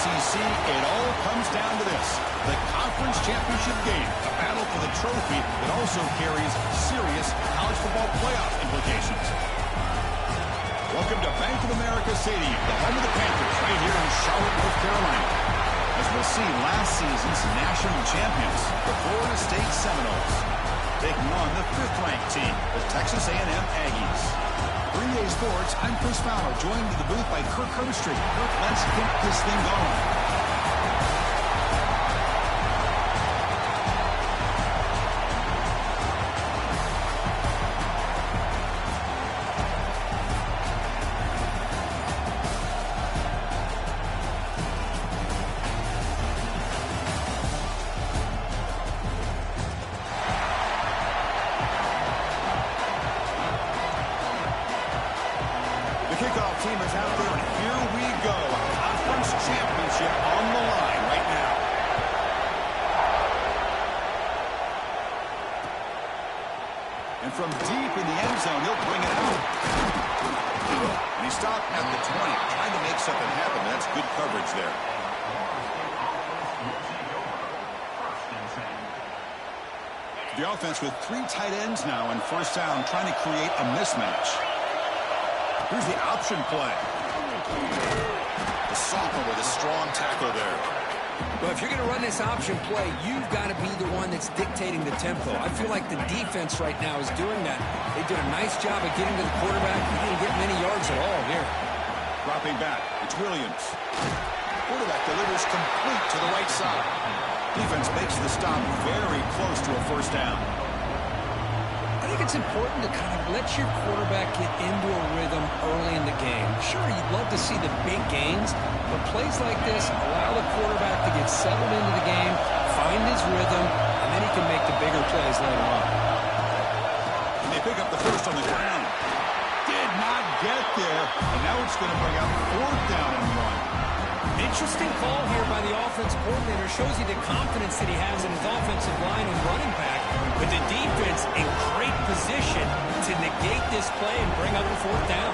ACC, it all comes down to this. The conference championship game, a battle for the trophy that also carries serious college football playoff implications. Welcome to Bank of America Stadium, the home of the Panthers, right here in Charlotte, North Carolina. As we'll see last season's national champions, the Florida State Seminoles, taking on the 5th-ranked team, the Texas A&M Aggies. 3A Sports, I'm Chris Fowler, joined in the booth by Kirk Herbstreit. Kirk, let's get this thing going. Kickoff team is out there, and here we go. A conference championship on the line right now. And from deep in the end zone, he'll bring it out. And he stopped at the 20, trying to make something happen. That's good coverage there. The offense with 3 tight ends now in first down, trying to create a mismatch. Here's the option play. The sophomore with a strong tackle there. Well, if you're going to run this option play, you've got to be the one that's dictating the tempo. I feel like the defense right now is doing that. They did a nice job of getting to the quarterback. He didn't get many yards at all here. Dropping back, it's Williams. Quarterback delivers complete to the right side. Defense makes the stop very close to a first down. I think it's important to kind of let your quarterback get into a rhythm early in the game. Sure, you'd love to see the big gains, but plays like this allow the quarterback to get settled into the game, find his rhythm, and then he can make the bigger plays later on. And they pick up the first on the ground. Did not get there, and now it's going to bring up 4th down and 1. Interesting call here by the offensive coordinator. Shows you the confidence that he has in his offensive line and running back. But the defense in great position to negate this play and bring up a 4th down.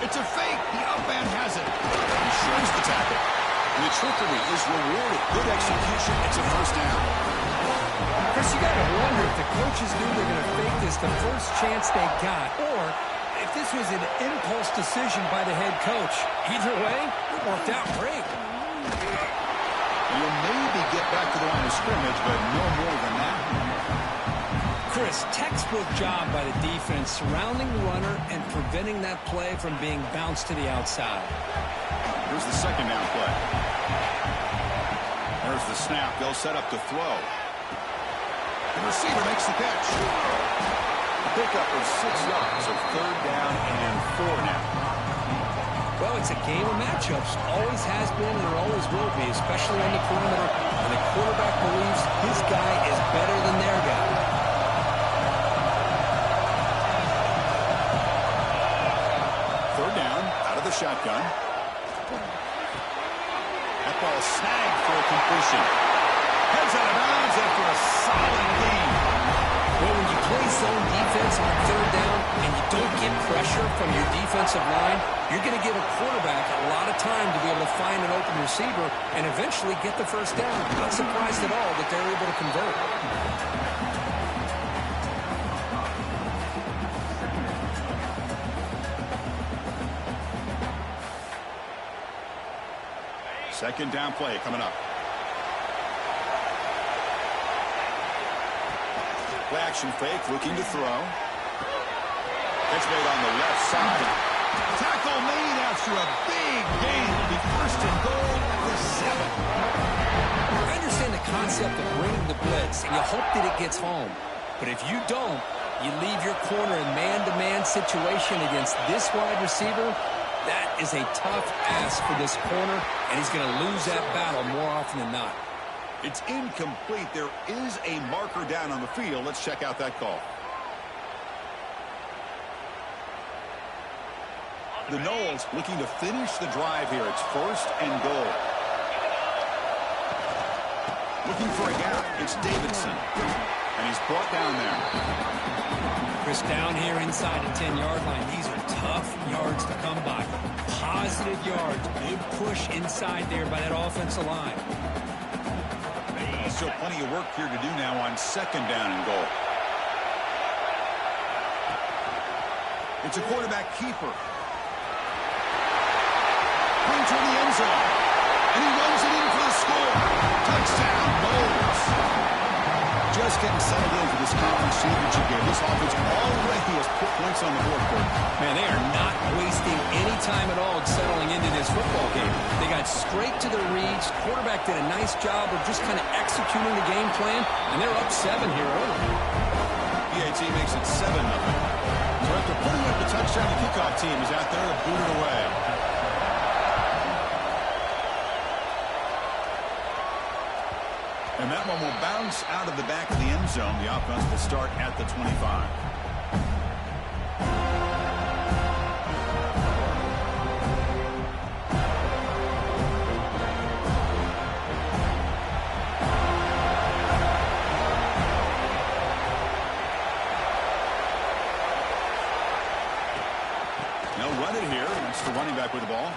It's a fake. The up man has it. He shows the tackle. And the trickery is rewarded. Good execution. It's a first down. Chris, you got to wonder if the coaches knew they were going to fake this the first chance they got, or if this was an impulse decision by the head coach. Either way, it worked out great. You'll maybe get back to the line of scrimmage, but no more than that. Chris, textbook job by the defense surrounding the runner and preventing that play from being bounced to the outside. Here's the second down play. There's the snap. They'll set up to throw. The receiver makes the catch. A pickup of 6 yards, so 3rd down and 4 now. Well, it's a game of matchups. Always has been and there always will be, especially on the perimeter. And the quarterback believes his guy is better than their guy. Shotgun. That ball snagged for a completion. Heads out of bounds after a solid gain. Well, when you play zone defense on 3rd down and you don't get pressure from your defensive line, you're going to give a quarterback a lot of time to be able to find an open receiver and eventually get the first down. Not surprised at all that they're able to convert. Second down play coming up. Play action fake, looking to throw. Catch made on the left side. Tackle made after a big gain. It'll be 1st and goal at the 7. I understand the concept of bringing the blitz, and you hope that it gets home. But if you don't, you leave your corner in man-to-man situation against this wide receiver. That is a tough ask for this corner, and he's going to lose that battle more often than not. It's incomplete. There is a marker down on the field. Let's check out that call. The Noles looking to finish the drive here. It's 1st and goal. Looking for a gap. It's Davidson. And he's brought down there. Chris, down here inside the 10-yard line, these are tough yards to come by. Positive yards. Good push inside there by that offensive line. Still plenty of work here to do now on second down and goal. It's a quarterback keeper. Brings her in the end zone. And he runs it in for the score. Touchdown, Bowles. Just getting settled in for this conference championship game. This offense already has put points on the board for them. Man, they are not wasting any time at all settling into this football game. They got straight to their reads. Quarterback did a nice job of just kind of executing the game plan, and they're up 7 here early. PAT makes it 7-0. So after putting up the touchdown, the kickoff team is out there to boot it away. And that one will bounce out of the back of the end zone. The offense will start at the 25. They'll run it here. That's the running back with the ball.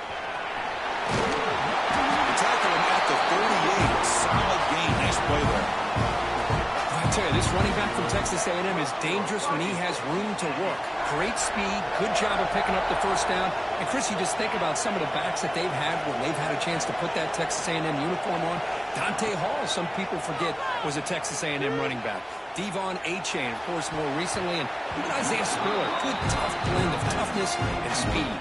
Tackle him at the 38. Solid gain. Nice play there. I tell you, this running back from Texas A&M is dangerous when he has room to work. Great speed, good job of picking up the first down. And Chris, you just think about some of the backs that they've had when they've had a chance to put that Texas A&M uniform on. Dante Hall, some people forget, was a Texas A&M running back. Devon Achane, of course, more recently. And even Isaiah Spiller, good tough blend of toughness and speed.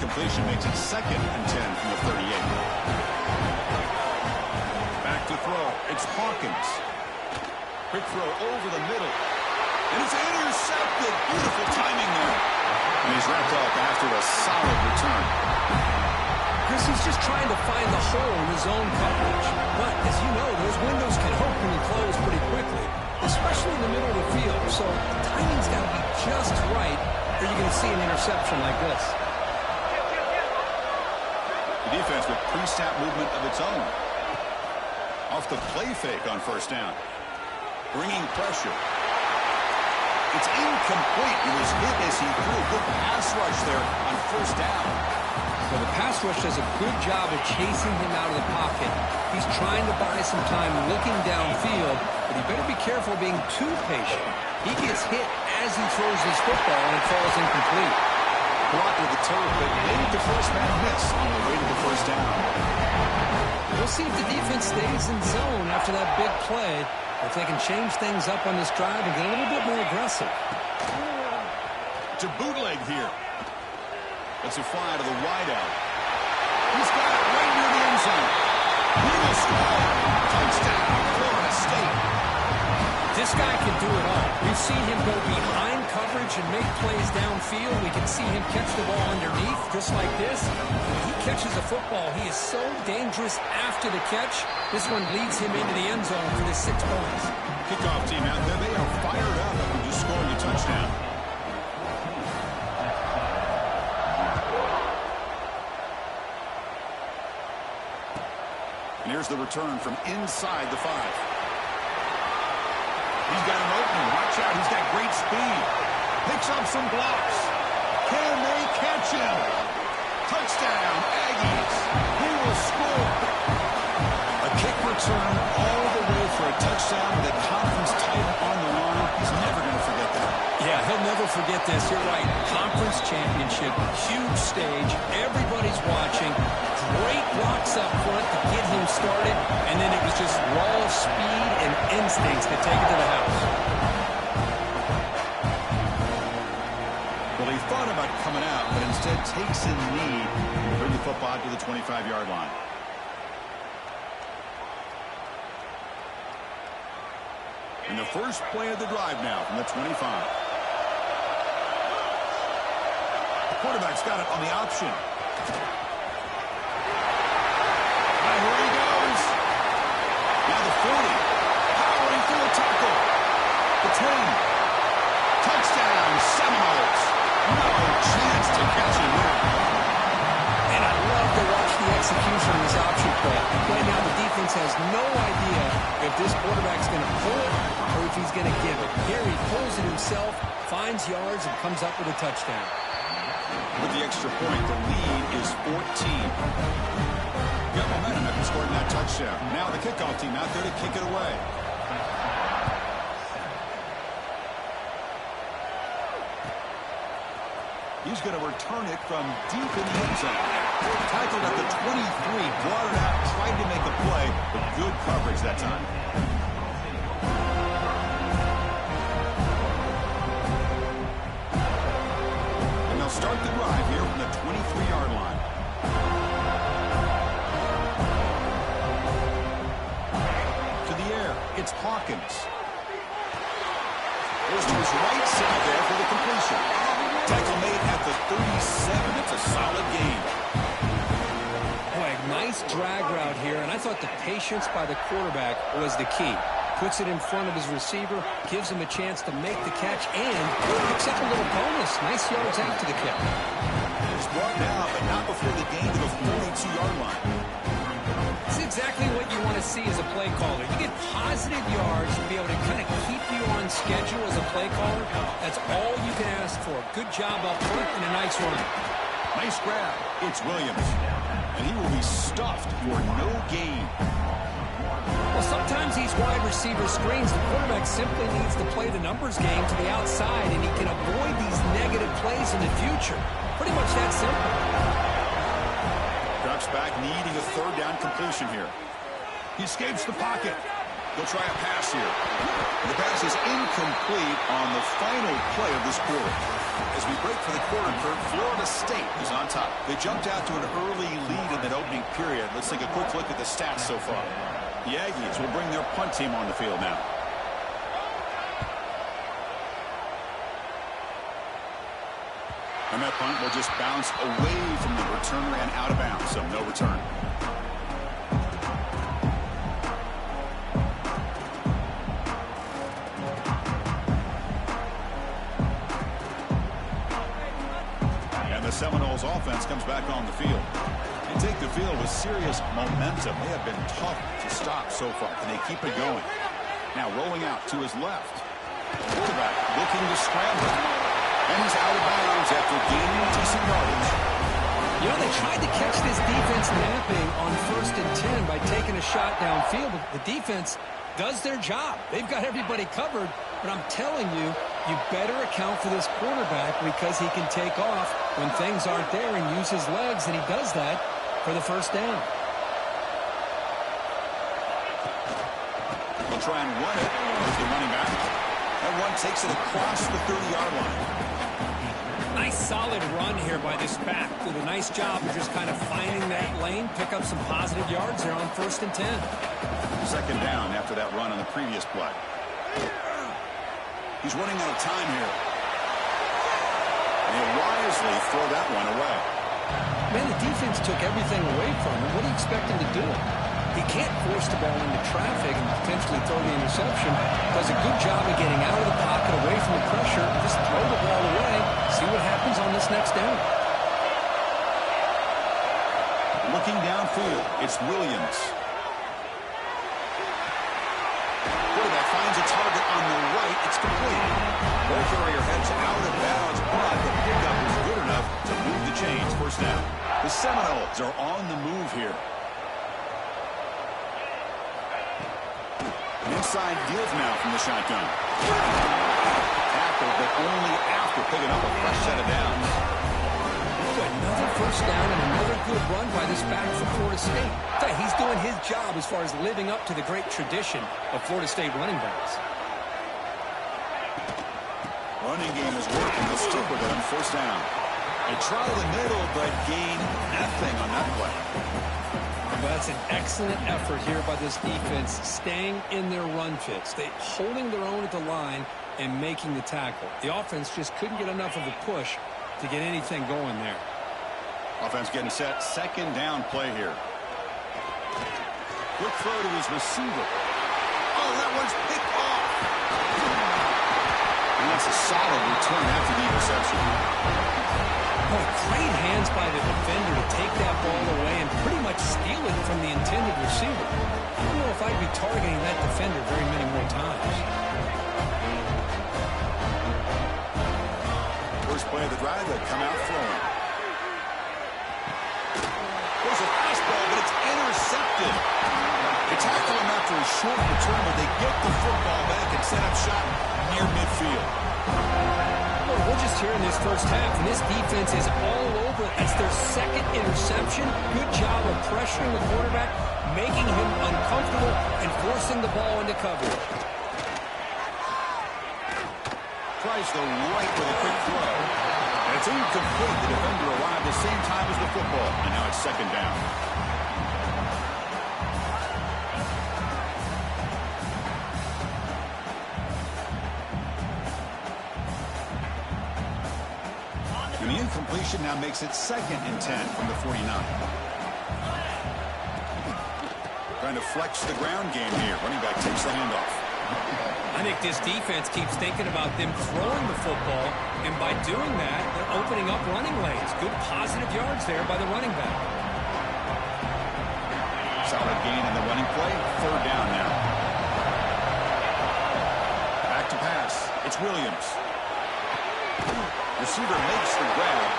Completion makes it 2nd and 10 from the 38. Back to throw. It's Hawkins. Quick throw over the middle. And it's intercepted. Beautiful timing there. And he's wrapped up after a solid return. Chris, he's just trying to find the hole in his own coverage. But, as you know, those windows can open and close pretty quickly, especially in the middle of the field. So the timing's got to be just right, or you're going to see an interception like this. Defense with pre-snap movement of its own. Off the play fake on first down. Bringing pressure. It's incomplete. He was hit as he threw. Good pass rush there on first down. Well, the pass rush does a good job of chasing him out of the pocket. He's trying to buy some time looking downfield, but he better be careful being too patient. He gets hit as he throws his football, and it falls incomplete. Blocked with the turf, but made the first man miss on the way to the first down. We'll see if the defense stays in zone after that big play, or if they can change things up on this drive and get a little bit more aggressive. To bootleg here. That's a fly to the wideout. He's got it right near the end zone. He will score. Touchdown, Florida State. This guy can do it all. We've seen him go behind coverage and make plays downfield. We can see him catch the ball underneath, just like this. When he catches a football, he is so dangerous after the catch. This one leads him into the end zone for the 6 points. Kickoff team out there. They are fired up after just scoring a touchdown. And here's the return from inside the 5. He's got an opening. Watch out. He's got great speed. Picks up some blocks. Can they catch him? Touchdown, Aggies. He will score. A kick return all the way for a touchdown with a conference title on the line. He's never going to forget that. Yeah, he'll never forget this. You're right. Conference championship, huge stage. Everybody's watching. Great blocks up front to get him started, and then it was just raw speed and instincts to take it to the house. Well, he thought about coming out, but instead takes in lead to bring the football to the 25-yard line. And the first play of the drive now from the 25. The quarterback's got it on the option. Here he goes. Now the 40. Powering through a tackle. The 10. Touchdown, Seminoles. No chance to catch him there. And I love to watch the execution of this option defense has no idea if this quarterback's going to pull it or if he's going to give it. Here he pulls it himself, finds yards, and comes up with a touchdown. With the extra point, the lead is 14. Got momentum after scoring that touchdown. Now the kickoff team out there to kick it away. He's going to return it from deep in the end zone. Tackled at the 23, brought it out, tried to make a play, but good coverage that time. And they'll start the drive here from the 23-yard line. To the air, it's Hawkins. Goes to his right side there for the completion. Tackle made at the 37. It's a solid gain. Boy, nice drag route here, and I thought the patience by the quarterback was the key. Puts it in front of his receiver, gives him a chance to make the catch, and picks up a little bonus. Nice yards after the kick. He's brought down, but not before the gain to the 42-yard line. It's exactly what you want to see as a play caller. You get positive yards to be able to kind of keep you on schedule as a play caller. That's all you can ask for. Good job up front and a nice run. Nice grab. It's Williams. And he will be stuffed for no gain. Well, sometimes these wide receiver screens, the quarterback simply needs to play the numbers game to the outside, and he can avoid these negative plays in the future. Pretty much that simple. Drops back, needing a third down completion here. He escapes the pocket. They'll try a pass here. The pass is incomplete on the final play of this quarter. As we break for the quarter, Kurt, Florida State is on top. They jumped out to an early lead in that opening period. Let's take a quick look at the stats so far. The Aggies will bring their punt team on the field now. And that punt will just bounce away from the returner and out of bounds, so no return. And the Seminoles offense comes back on the field. They take the field with serious momentum. They have been tough to stop so far, and they keep it going. Now rolling out to his left. Quarterback looking to scramble. And he's out of bounds after gaining decent yardage. You know, they tried to catch this defense napping on 1st and 10 by taking a shot downfield, but the defense does their job. They've got everybody covered, but I'm telling you, you better account for this quarterback because he can take off when things aren't there and use his legs, and he does that for the first down. They'll try and run it with the running back. That one takes it across the 30-yard line. Nice solid run here by this back. Did a nice job of just kind of finding that lane, pick up some positive yards there on 1st and 10. Second down after that run on the previous play. He's running out of time here. And he'll wisely throw that one away. Man, the defense took everything away from him. What do you expect him to do? He can't force the ball into traffic and potentially throw the interception. Does a good job of getting out of the pocket, away from the pressure, just throw the ball away, see what happens on this next down. Looking downfield, it's Williams. Quarterback finds a target on the right. It's complete. Ball carrier heads out of bounds, but the pickup is good enough to move the chains. First down. The Seminoles are on the move here. Inside deals now from the shotgun. Tackled, but only after picking up a fresh set of downs. Another first down and another good run by this back for Florida State. He's doing his job as far as living up to the great tradition of Florida State running backs. Running game is working. They'll stick with it on first down. They try the middle, but gain nothing on that play. Well, that's an excellent effort here by this defense, staying in their run fits. They holding their own at the line and making the tackle. The offense just couldn't get enough of a push to get anything going there. Offense getting set. Second down play here. Quick throw to his receiver. Oh, that one's picked off. And that's a solid return after the interception. Boy, great hands by the defender to take that ball away and pretty much steal it from the intended receiver. I don't know if I'd be targeting that defender very many more times. First play of the drive, they come out throwing. There's a fastball, but it's intercepted. They tackle him after a short return, but they get the football back and set up shop near midfield. Well, we're just here in this first half, and this defense is all over. That's their second interception. Good job of pressuring the quarterback, making him uncomfortable, and forcing the ball into coverage. Tries the right with a quick throw. And it's incomplete. The defender arrived the same time as the football, and now it's second down. And the incompletion now makes it 2nd and 10 from the 49. Trying to flex the ground game here. Running back takes the handoff. I think this defense keeps thinking about them throwing the football, and by doing that, they're opening up running lanes. Good positive yards there by the running back. Solid gain in the running play. 3rd down now. Back to pass. It's Williams. Receiver makes the grab,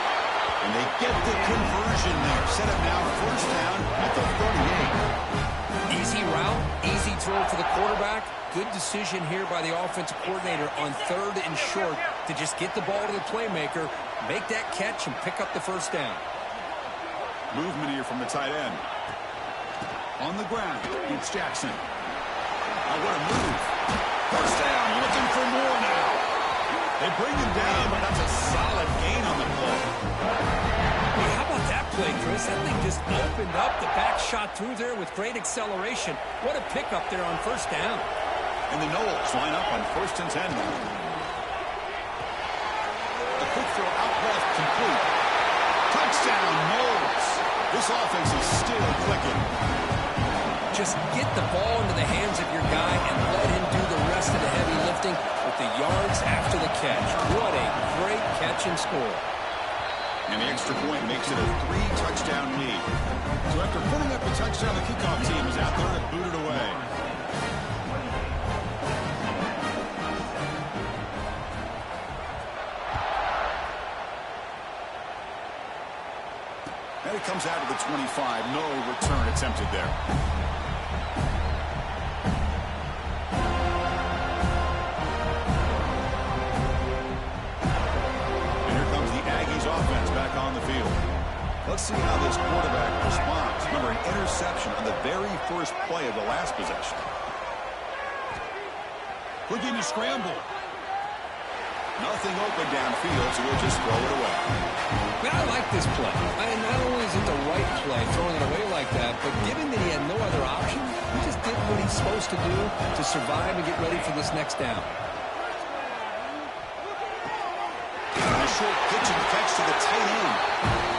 and they get the conversion there. Set up now 1st down at the 38. Easy route, easy throw for the quarterback. Good decision here by the offensive coordinator on 3rd and short to just get the ball to the playmaker, make that catch, and pick up the 1st down. Movement here from the tight end. On the ground, it's Jackson. Oh, what a move. 1st down, looking for more now. They bring him down, but that's a solid gain on the play. Hey, how about that play, Chris? That thing just opened up. The back shot through there with great acceleration. What a pickup there on 1st down. And the Knowles line up on 1st and 10. A quick throw out left, complete. Touchdown, Knowles. This offense is still clicking. Just get the ball into the hands of your guy and let him do the rest of the heavy lifting with the yards after the catch. What a great catch and score. And the extra point makes it a 3-touchdown lead. So after putting up a touchdown, the kickoff team is out there to boot it away. And it comes out to the 25. No return attempted there. Offense back on the field. Let's see how this quarterback responds. Remember, an interception on the very first play of the last possession. Looking to scramble. Nothing open downfield, so we'll just throw it away. Man, I like this play. Not only is it the right play, throwing it away like that, but given that he had no other option, he just did what he's supposed to do to survive and get ready for this next down. Short pitch and catch to the tight end.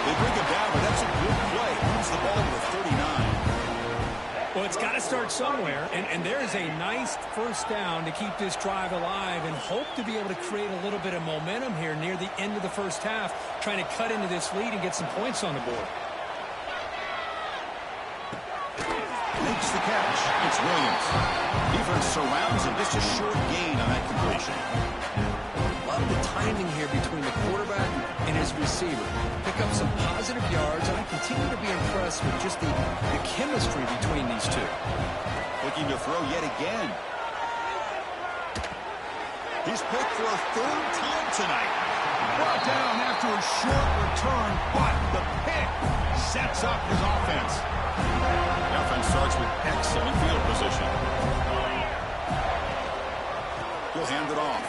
They bring him down, but that's a good play. Moves the ball to the 39. Well, it's got to start somewhere, and there is a nice 1st down to keep this drive alive and hope to be able to create a little bit of momentum here near the end of the 1st half, trying to cut into this lead and get some points on the board. Makes the catch. It's Williams. Defense surrounds him. Just a short gain on that completion. Love the timing here between the quarterback and his receiver. Pick up some positive yards, and I continue to be impressed with just the chemistry between these two. Looking to throw yet again. He's picked for a 3rd time tonight. Brought down after a short return, but the pick sets up his offense. The offense starts with excellent field position. He'll hand it off.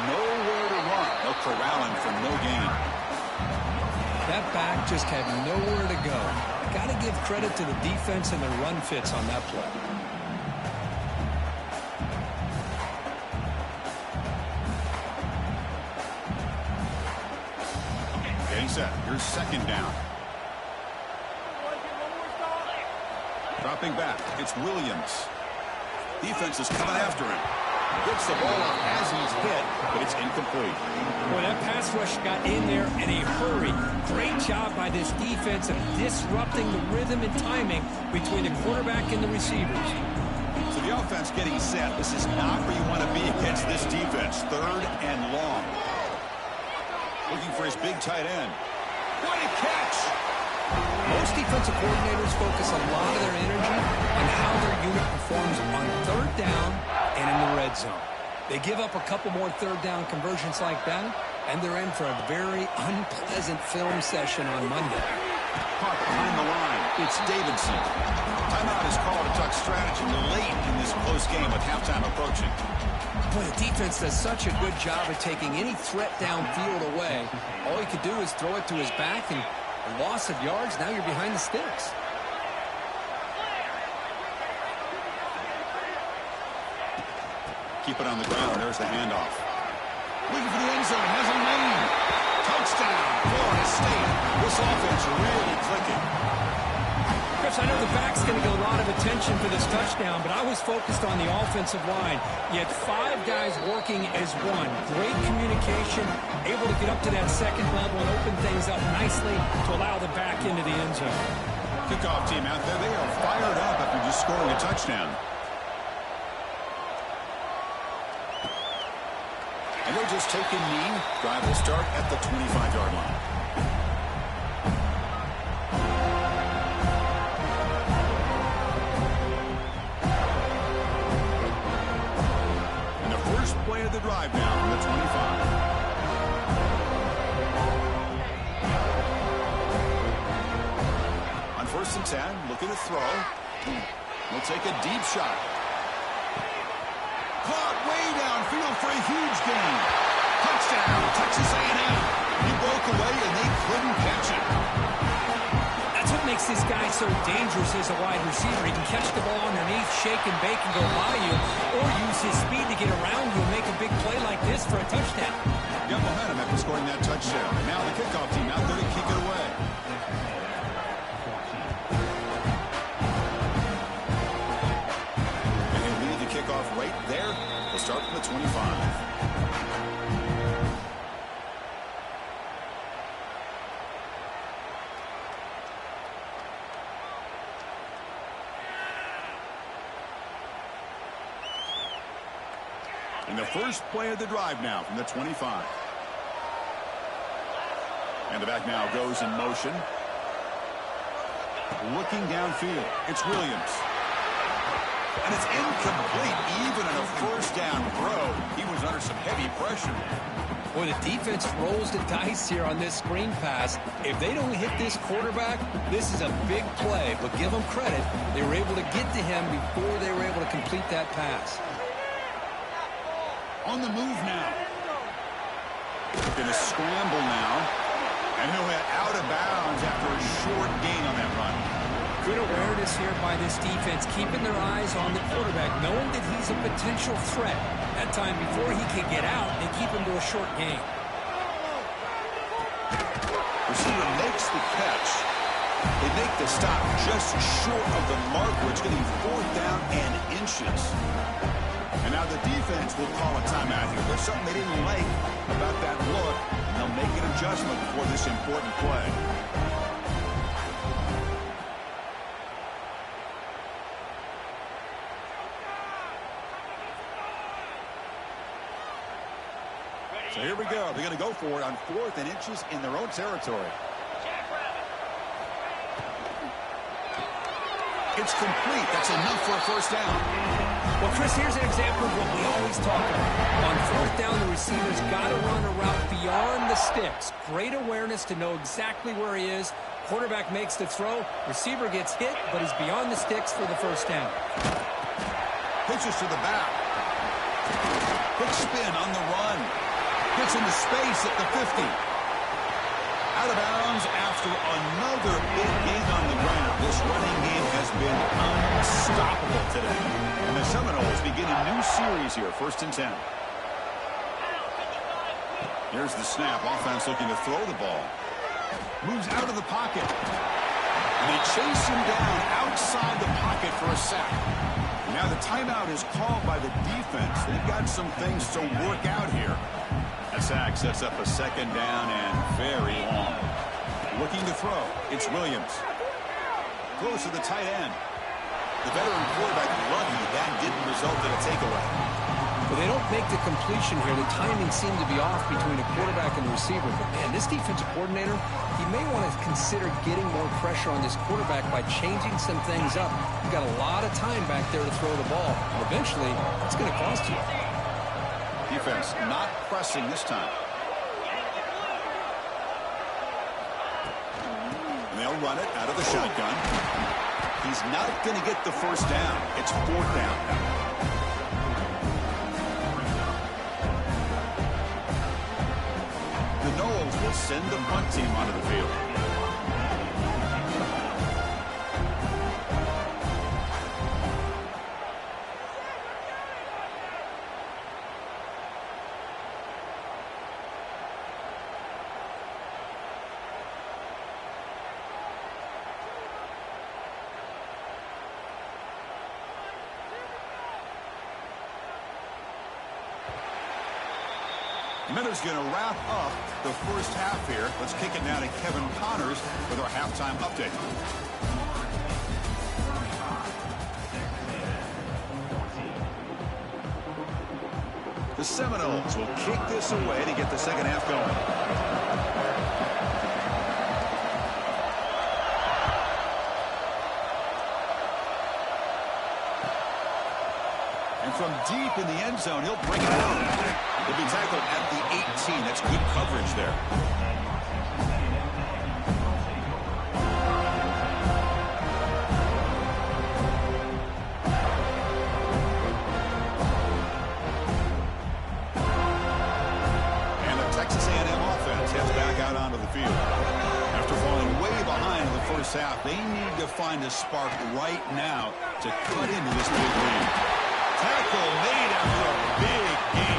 Nowhere to run. They'll corral him for no gain. That back just had nowhere to go. Got to give credit to the defense and the run fits on that play. Getting set. Here's 2nd down. Dropping back. It's Williams. Defense is coming after him. Gets the ball up as he's hit, but it's incomplete. Boy, that pass rush got in there in a hurry. Great job by this defense of disrupting the rhythm and timing between the quarterback and the receivers. So the offense getting set. This is not where you want to be against this defense. 3rd and long. Looking for his big tight end. What a catch! Most defensive coordinators focus a lot of their energy on how their unit performs on 3rd down and in the red zone. They give up a couple more 3rd down conversions like that, and they're in for a very unpleasant film session on Monday. Caught behind the line. It's Davidson. Timeout is called to talk strategy late in this close game with halftime approaching. Boy, the defense does such a good job of taking any threat downfield away. All he could do is throw it to his back, and a loss of yards, now you're behind the sticks. Keep it on the ground. There's the handoff. Looking for the end zone. Has a lane. Touchdown, Florida State. This offense really clicking. Chris, I know the back's going to get a lot of attention for this touchdown, but I was focused on the offensive line. You had 5 guys working as one. Great communication, able to get up to that second level and open things up nicely to allow the back into the end zone. Kickoff team out there. They are fired up after just scoring a touchdown. And they'll just take a knee. Drive will start at the 25-yard line. And the first play of the drive now from the 25. On 1st and 10, looking to throw. We'll take a deep shot. Caught way downfield for a huge gain. Touchdown, Texas A&M. He broke away and they couldn't catch it. That's what makes this guy so dangerous as a wide receiver. He can catch the ball underneath, shake and bake and go by you, or use his speed to get around you and make a big play like this for a touchdown. Got momentum after scoring that touchdown. And now the kickoff team out there to kick it away. Kickoff right there. We'll start from the 25. And the first play of the drive now from the 25. And the back now goes in motion. Looking downfield. It's Williams. And it's incomplete, even in a 1st down throw. He was under some heavy pressure. Boy, the defense rolls the dice here on this screen pass. If they don't hit this quarterback, this is a big play. But give them credit. They were able to get to him before they were able to complete that pass. On the move now. Going to scramble now. And he'll head out of bounds after a short gain on that run. Good awareness here by this defense, keeping their eyes on the quarterback, knowing that he's a potential threat. That time before he can get out, they keep him to a short gain. Receiver makes the catch. They make the stop just short of the mark where it's getting 4th down and inches. And now the defense will call a timeout here. There's something they didn't like about that look, and they'll make an adjustment for this important play. So here we go. They're going to go for it on 4th and inches in their own territory. It's complete. That's enough for a 1st down. Well, Chris, here's an example of what we always talk about. On 4th down, the receiver's got to run a route beyond the sticks. Great awareness to know exactly where he is. Quarterback makes the throw. Receiver gets hit, but is beyond the sticks for the 1st down. Pitches to the back. Quick spin on the run. Gets into space at the 50. Out of bounds after another big gain on the ground. This running game has been unstoppable today. And the Seminoles begin a new series here, 1st and 10. Here's the snap. Offense looking to throw the ball. Moves out of the pocket. And they chase him down outside the pocket for a sack. Now the timeout is called by the defense. They've got some things to work out here. A sack sets up a second down and very long. Looking to throw. It's Williams. Throws to the tight end. The veteran quarterback lucky that didn't result in a takeaway. But they don't make the completion here. The timing seemed to be off between a quarterback and the receiver. But, man, this defensive coordinator, he may want to consider getting more pressure on this quarterback by changing some things up. You've got a lot of time back there to throw the ball. Eventually, it's going to cost you. Defense not pressing this time. And they'll run it out of the shotgun. He's not going to get the first down. It's fourth down. The Noles will send the punt team onto the field. Miller's going to wrap up the first half here. Let's kick it now to Kevin Connors with our halftime update. The Seminoles will kick this away to get the second half going. And from deep in the end zone, he'll bring it out. He'll be tackled at the 18. That's good coverage there. And the Texas A&M offense heads back out onto the field. After falling way behind in the first half, they need to find a spark right now to cut into this big lead. Tackle made after a big gain.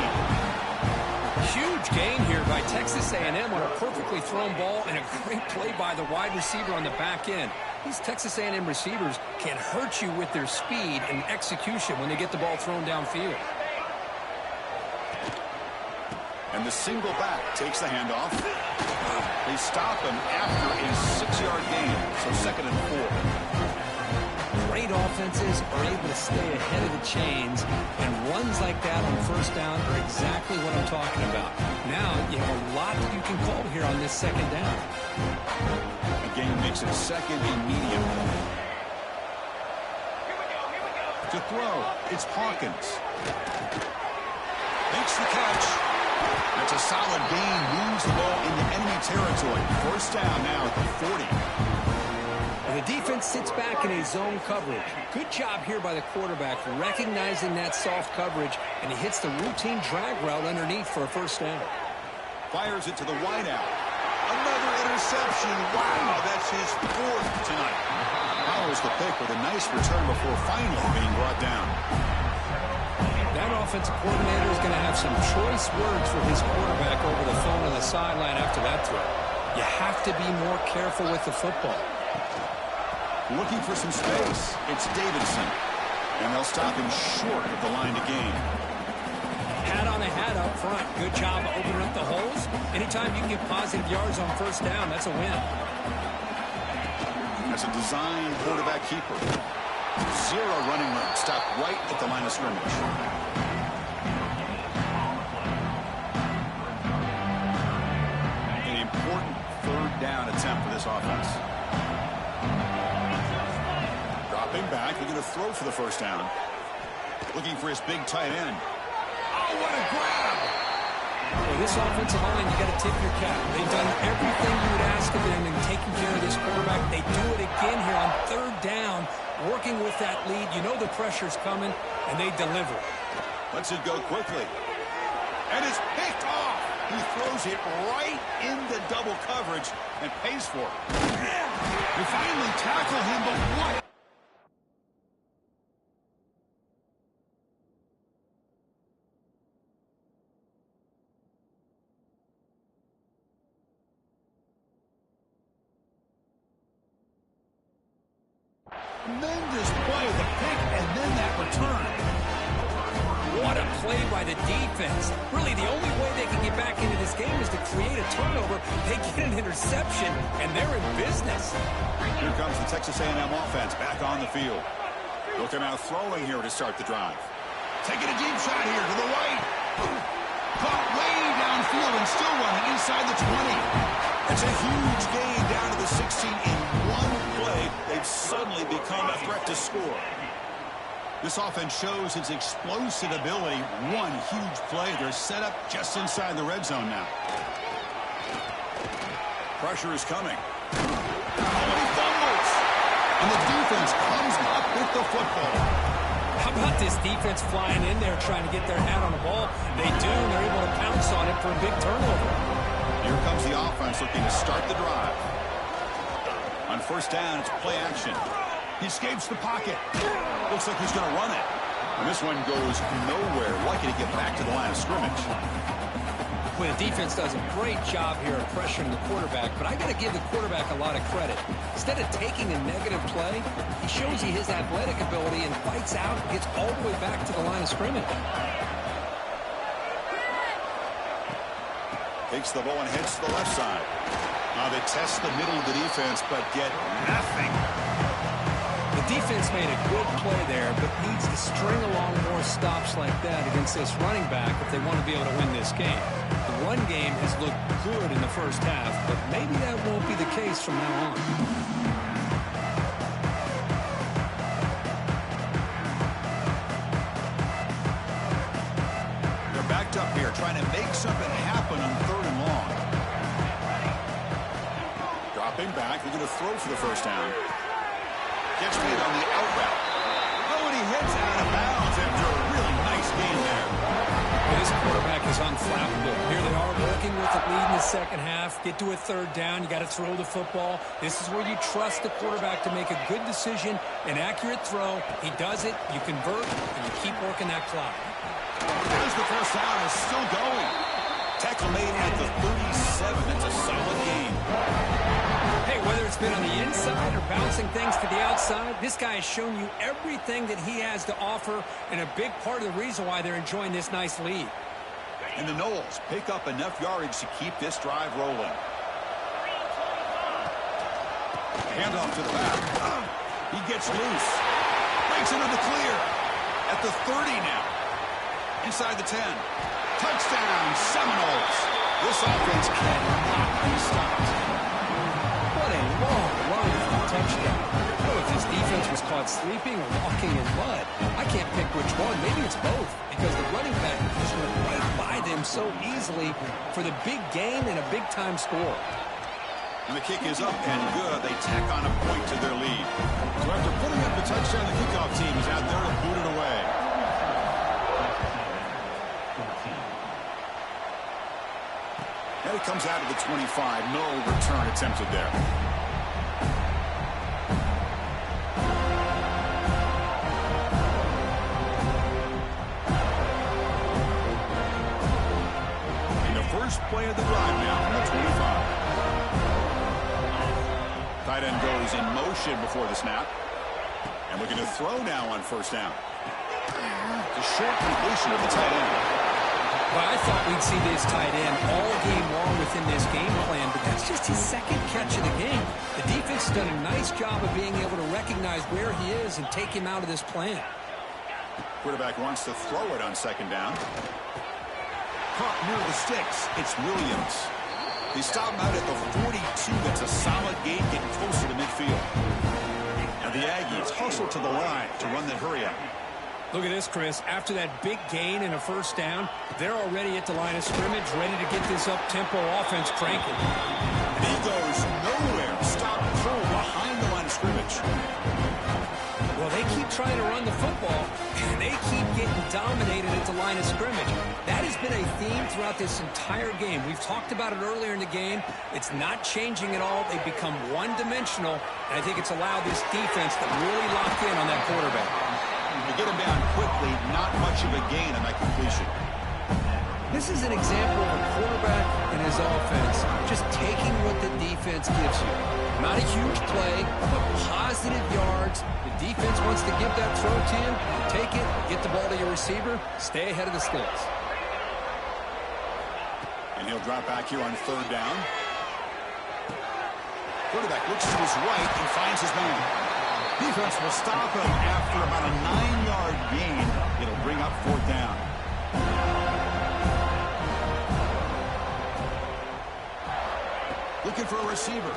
Huge gain here by Texas A&M on a perfectly thrown ball and a great play by the wide receiver on the back end. These Texas A&M receivers can hurt you with their speed and execution when they get the ball thrown downfield. And the single back takes the handoff. They stop him after a 6-yard gain, so 2nd and 4. Great offenses are able to stay ahead of the chains, and runs like that on first down are exactly what I'm talking about. Now you have a lot that you can call here on this second down. The game makes it 2nd and medium. To throw, it's Hawkins. Makes the catch. That's a solid gain, moves the ball into enemy territory. First down now at the 40. And the defense sits back in a zone coverage. Good job here by the quarterback recognizing that soft coverage, and he hits the routine drag route underneath for a first down. Fires it to the wideout. Another interception. Wow, that's his 4th tonight. Powers the pick with a nice return before finally being brought down. That offensive coordinator is going to have some choice words for his quarterback over the phone on the sideline after that throw. You have to be more careful with the football. Looking for some space, it's Davidson. And they'll stop him short of the line to gain. Hat on a hat up front. Good job of opening up the holes. Anytime you can get positive yards on first down, that's a win. That's a design quarterback keeper. 0 running room. Stop right at the line of scrimmage. An important 3rd down attempt for this offense. Dropping back, they're going to throw for the first down. Looking for his big tight end. Oh, what a grab! Well, this offensive line, you got to tip your cap. They've done everything you would ask of them in taking care of this quarterback. They do it again here on 3rd down, working with that lead. You know the pressure's coming, and they deliver. Lets it go quickly. And it's picked off. He throws it right into double coverage and pays for it. They finally tackle him, but what? Tremendous play, the pick, and then that return. What a play by the defense. Really, the only way they can get back into this game is to create a turnover. They get an interception, and they're in business. Here comes the Texas A&M offense back on the field. Looking out throwing here to start the drive. Taking a deep shot here to the right. Caught way downfield and still running inside the 20. It's a huge gain down to the 16 in one play. They've suddenly become a threat to score. This offense shows its explosive ability. One huge play. They're set up just inside the red zone now. Pressure is coming. Oh, he fumbles. And the defense comes up with the football. How about this defense flying in there trying to get their hat on the ball? They do, and they're able to pounce on it for a big turnover. Here comes the offense looking to start the drive. On first down, it's play action. He escapes the pocket. Looks like he's going to run it. And this one goes nowhere. Lucky to get back to the line of scrimmage. Well, the defense does a great job here of pressuring the quarterback, but I got to give the quarterback a lot of credit. Instead of taking a negative play, he shows you his athletic ability and fights out and gets all the way back to the line of scrimmage. Takes the ball and heads to the left side. Now they test the middle of the defense, but get nothing. The defense made a good play there, but needs to string along more stops like that against this running back if they want to be able to win this game. The run game has looked good in the first half, but maybe that won't be the case from now on. They're backed up here, trying to make something happen on third and long. Dropping back, they're going to throw for the first down. Gets made on the out route. Oh, and he heads out of bounds after a really nice game there. This quarterback is unflappable. Here they are working with the lead in the second half. Get to a third down. You got to throw the football. This is where you trust the quarterback to make a good decision, an accurate throw. He does it, you convert, and you keep working that clock. There's the first down. It's still going. Tackle made at the 37. It's a solid game. Hey, whether it's been on the inside or bouncing things to the outside, this guy has shown you everything that he has to offer, and a big part of the reason why they're enjoying this nice lead. And the Noles pick up enough yardage to keep this drive rolling. Handoff to the back. He gets loose. Breaks into the clear. At the 30 now. Inside the 10. Touchdown, Seminoles. This offense cannot be stopped. What a long run for a touchdown. I don't know if this defense was caught sleeping or walking in mud. I can't pick which one. Maybe it's both, because the running back just went right by them so easily for the big gain and a big-time score. And the kick is up and good. They tack on a point to their lead. So after putting up the touchdown, the kickoff team is out there to boot it away. And it comes out of the 25. No return attempted there. And the first play of the drive now from the 25. Tight end goes in motion before the snap. And looking to throw now on first down. The short completion of the tight end. Well, I thought we'd see this tight end all game long within this game plan, but that's just his second catch of the game. The defense has done a nice job of being able to recognize where he is and take him out of this plan. Quarterback wants to throw it on second down. Caught near the sticks. It's Williams. They stop him out at the 42. That's a solid gain, getting closer to midfield. And the Aggies hustle to the line to run the hurry up. Look at this, Chris. After that big gain and a first down, they're already at the line of scrimmage, ready to get this up-tempo offense cranking. And he goes nowhere. Stop throw behind the line of scrimmage. Well, they keep trying to run the football, and they keep getting dominated at the line of scrimmage. That has been a theme throughout this entire game. We've talked about it earlier in the game. It's not changing at all. They've become one-dimensional, and I think it's allowed this defense to really lock in on that quarterback. To get him down quickly, not much of a gain on that completion. This is an example of a quarterback and his offense just taking what the defense gives you. Not a huge play, but positive yards. The Defense wants to give that throw to you. Take it, get the ball to your receiver, stay ahead of the sticks. And he'll drop back here on third down. Quarterback looks to his right and finds his man. Defense will stop him after about a 9-yard gain. It'll bring up fourth down. Looking for a receiver.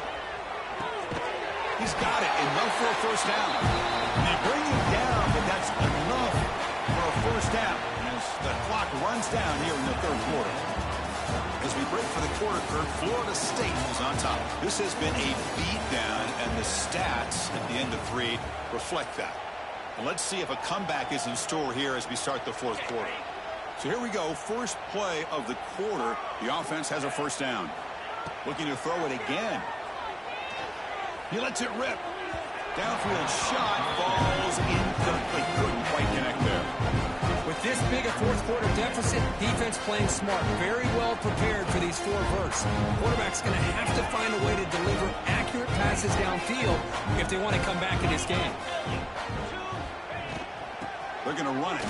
He's got it. Enough for a first down. They bring him down, but that's enough for a first down as the clock runs down here in the third quarter. As we break for the quarter, Kirk, Florida State is on top. This has been a beatdown, and the stats at the end of 3 reflect that. And let's see if a comeback is in store here as we start the fourth quarter. So here we go. First play of the quarter. The offense has a first down. Looking to throw it again. He lets it rip. Downfield shot falls incomplete. Couldn't quite connect there. With this big a fourth quarter deficit, defense playing smart, very well prepared for these 4 verts. Quarterback's going to have to find a way to deliver accurate passes downfield if they want to come back in this game. They're going to run it.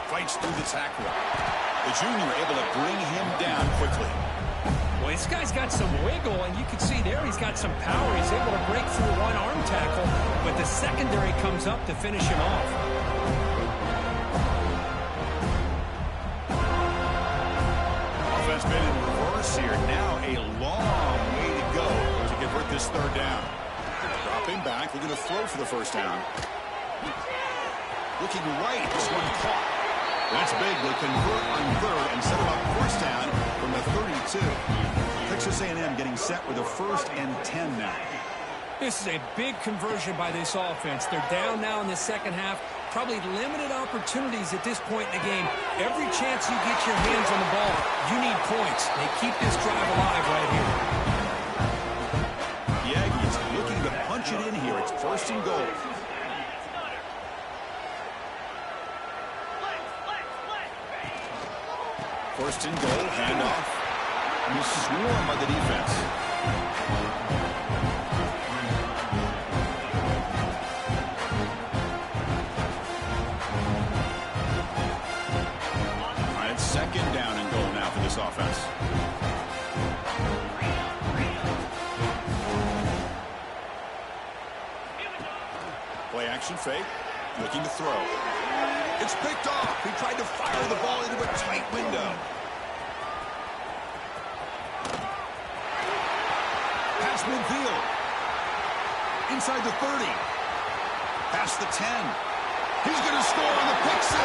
Fights through the tackle. The junior able to bring him down quickly. Well, this guy's got some wiggle, and you can see there he's got some power. He's able to break through one arm tackle, but the secondary comes up to finish him off. Offense been in reverse here. Now a long way to go to convert this third down. Dropping back, looking to throw for the first down. Looking right, this one caught. That's big. They convert on third and set him up first down from the 32. Texas A&M getting set with a 1st and 10 now. This is a big conversion by this offense. They're down now in the second half. Probably limited opportunities at this point in the game. Every chance you get your hands on the ball, you need points. They keep this drive alive right here. The Aggies looking to punch it in here. It's 1st and goal. First and goal, handoff. And he's swarmed by the defense. All right, it's 2nd down and goal now for this offense. Play action fake. Looking to throw. It's picked off. He tried to fire the ball into a tight window. Pass midfield. Inside the 30. Past the 10. He's going to score on the pick 6.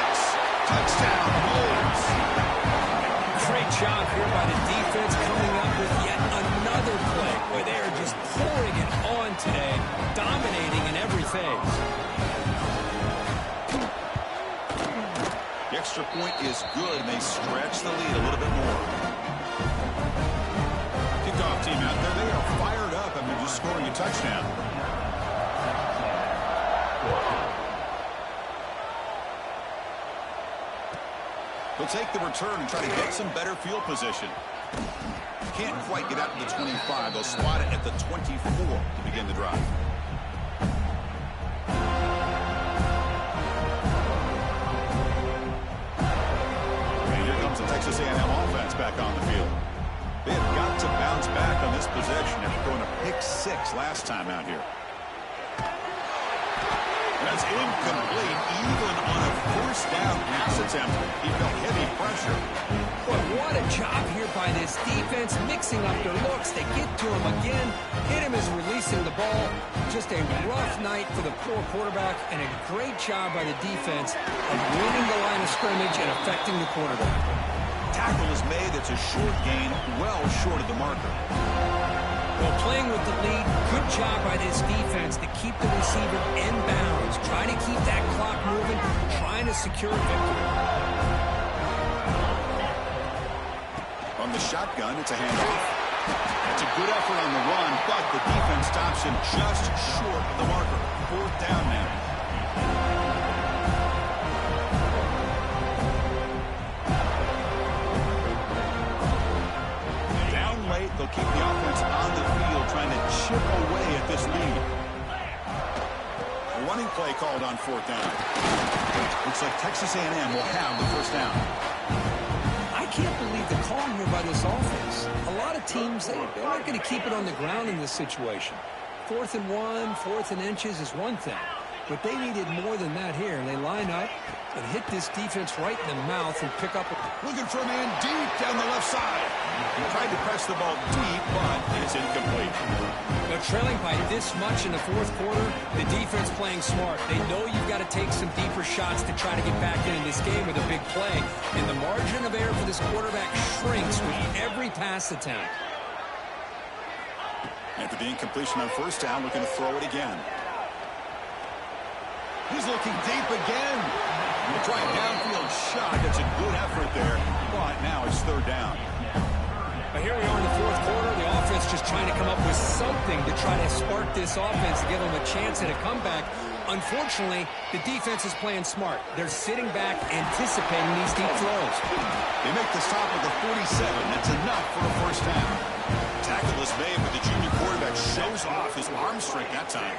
Touchdown, Bulls. Great job here by the defense coming up with yet another play where they are just pouring it on today, dominating in every phase. The extra point is good, and they stretch the lead a little bit more. Kickoff team out there. They are fired up after just scoring a touchdown. They'll take the return and try to get some better field position. Can't quite get out to the 25. They'll spot it at the 24 to begin the drive. Texas A&M offense back on the field. They have got to bounce back on this possession after going to pick 6 last time out here. That's incomplete. Even on a first down pass attempt, he felt heavy pressure. But what a job here by this defense, mixing up their looks. They get to him again, hit him as releasing the ball. Just a rough night for the poor quarterback, and a great job by the defense of winning the line of scrimmage and affecting the quarterback. Tackle is made. It's a short gain, well short of the marker. Well, playing with the lead, good job by this defense to keep the receiver in bounds, trying to keep that clock moving, trying to secure a victory. On the shotgun, it's a handoff. That's a good effort on the run, but the defense stops him just short of the marker. 4th down now. They'll keep the offense on the field, trying to chip away at this lead. running play called on fourth down. Looks like Texas A&M will have the first down. I can't believe the call here by this offense. A lot of teams, they're not going to keep it on the ground in this situation. 4th and 1, 4th and inches is one thing. But they needed more than that here. And they line up and hit this defense right in the mouth and pick up. Looking for a man deep down the left side. He tried to press the ball deep, but it's incomplete. They're trailing by this much in the fourth quarter. The defense playing smart. They know you've got to take some deeper shots to try to get back into this game with a big play. And the margin of error for this quarterback shrinks with every pass attempt. After the incompletion on first down, looking to throw it again. He's looking deep again. He'll try a downfield shot. That's a good effort there. But now it's third down. But here we are in the fourth quarter. The offense just trying to come up with something to try to spark this offense to give them a chance at a comeback. Unfortunately, the defense is playing smart. They're sitting back, anticipating these deep throws. They make the stop at the 47. That's enough for a first down. Tackle is made, but the junior quarterback shows off his arm strength that time.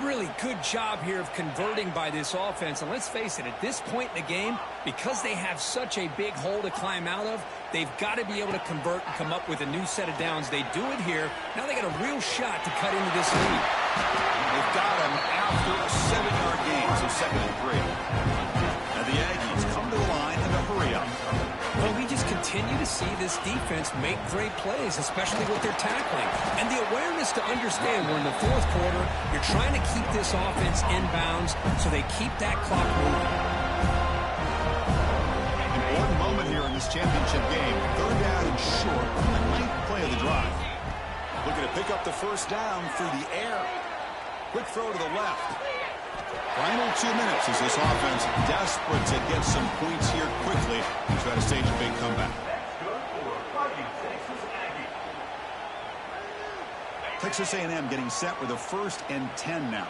Really good job here of converting by this offense. And let's face it, at this point in the game, because they have such a big hole to climb out of, they've got to be able to convert and come up with a new set of downs. They do it here. Now they got a real shot to cut into this lead. They've got him after a 7-yard gain, so 2nd and 3. Now the Aggies come to the line in a hurry up. Well, we just continue to see this defense make great plays, especially with their tackling. And the awareness to understand we're in the fourth quarter, you're trying to keep this offense in bounds so they keep that clock moving. One moment here in this championship game, third down and short on the 9th play of the drive. Looking to pick up the first down through the air. Quick throw to the left. Final 2 minutes as this offense desperate to get some points here quickly and try to stage a big comeback. Texas A&M getting set with a 1st and 10 now.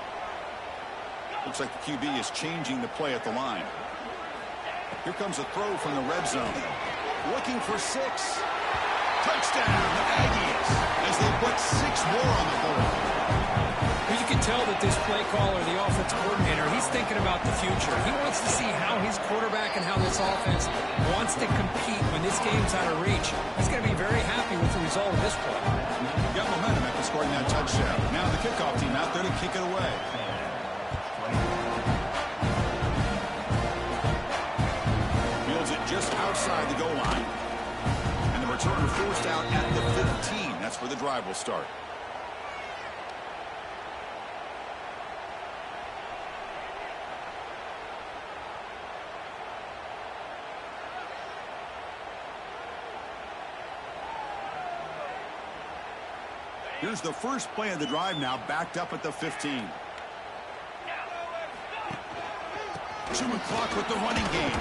Looks like the QB is changing the play at the line. Here comes a throw from the red zone. Looking for 6. Touchdown, the Aggies, as they put 6 more on the board. You can tell that this play caller, the offensive coordinator, he's thinking about the future. He wants to see how his quarterback and how this offense wants to compete when this game's out of reach. He's going to be very happy with the result of this play. Got momentum after scoring that touchdown. Now the kickoff team out there to kick it away. Fields it just outside the goal line. And the returner forced out at the 15. That's where the drive will start. Here's the first play of the drive now, backed up at the 15. Chewing clock with the running game.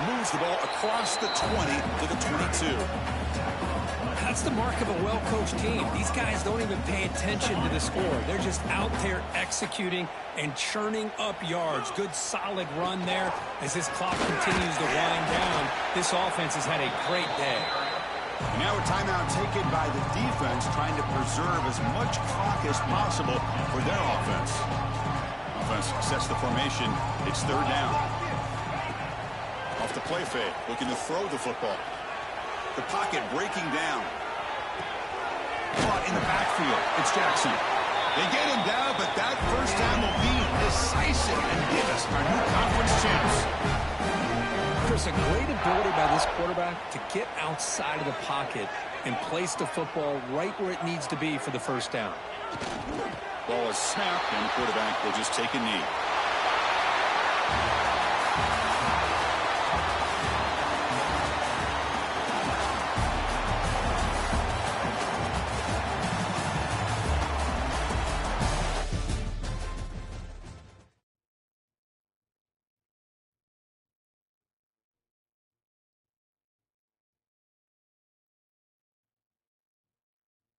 Moves the ball across the 20 to the 22. That's the mark of a well-coached team. These guys don't even pay attention to the score. They're just out there executing and churning up yards. Good, solid run there. As this clock continues to wind down, this offense has had a great day. Now a timeout taken by the defense, trying to preserve as much clock as possible for their offense. Offense sets the formation. It's third down. Off the play fake, looking to throw the football. The pocket breaking down. Caught in the backfield. It's Jackson. They get him down, but that first down will be decisive and give us our new conference champs. There's a great ability by this quarterback to get outside of the pocket and place the football right where it needs to be for the first down. Ball is snapped, and the quarterback will just take a knee.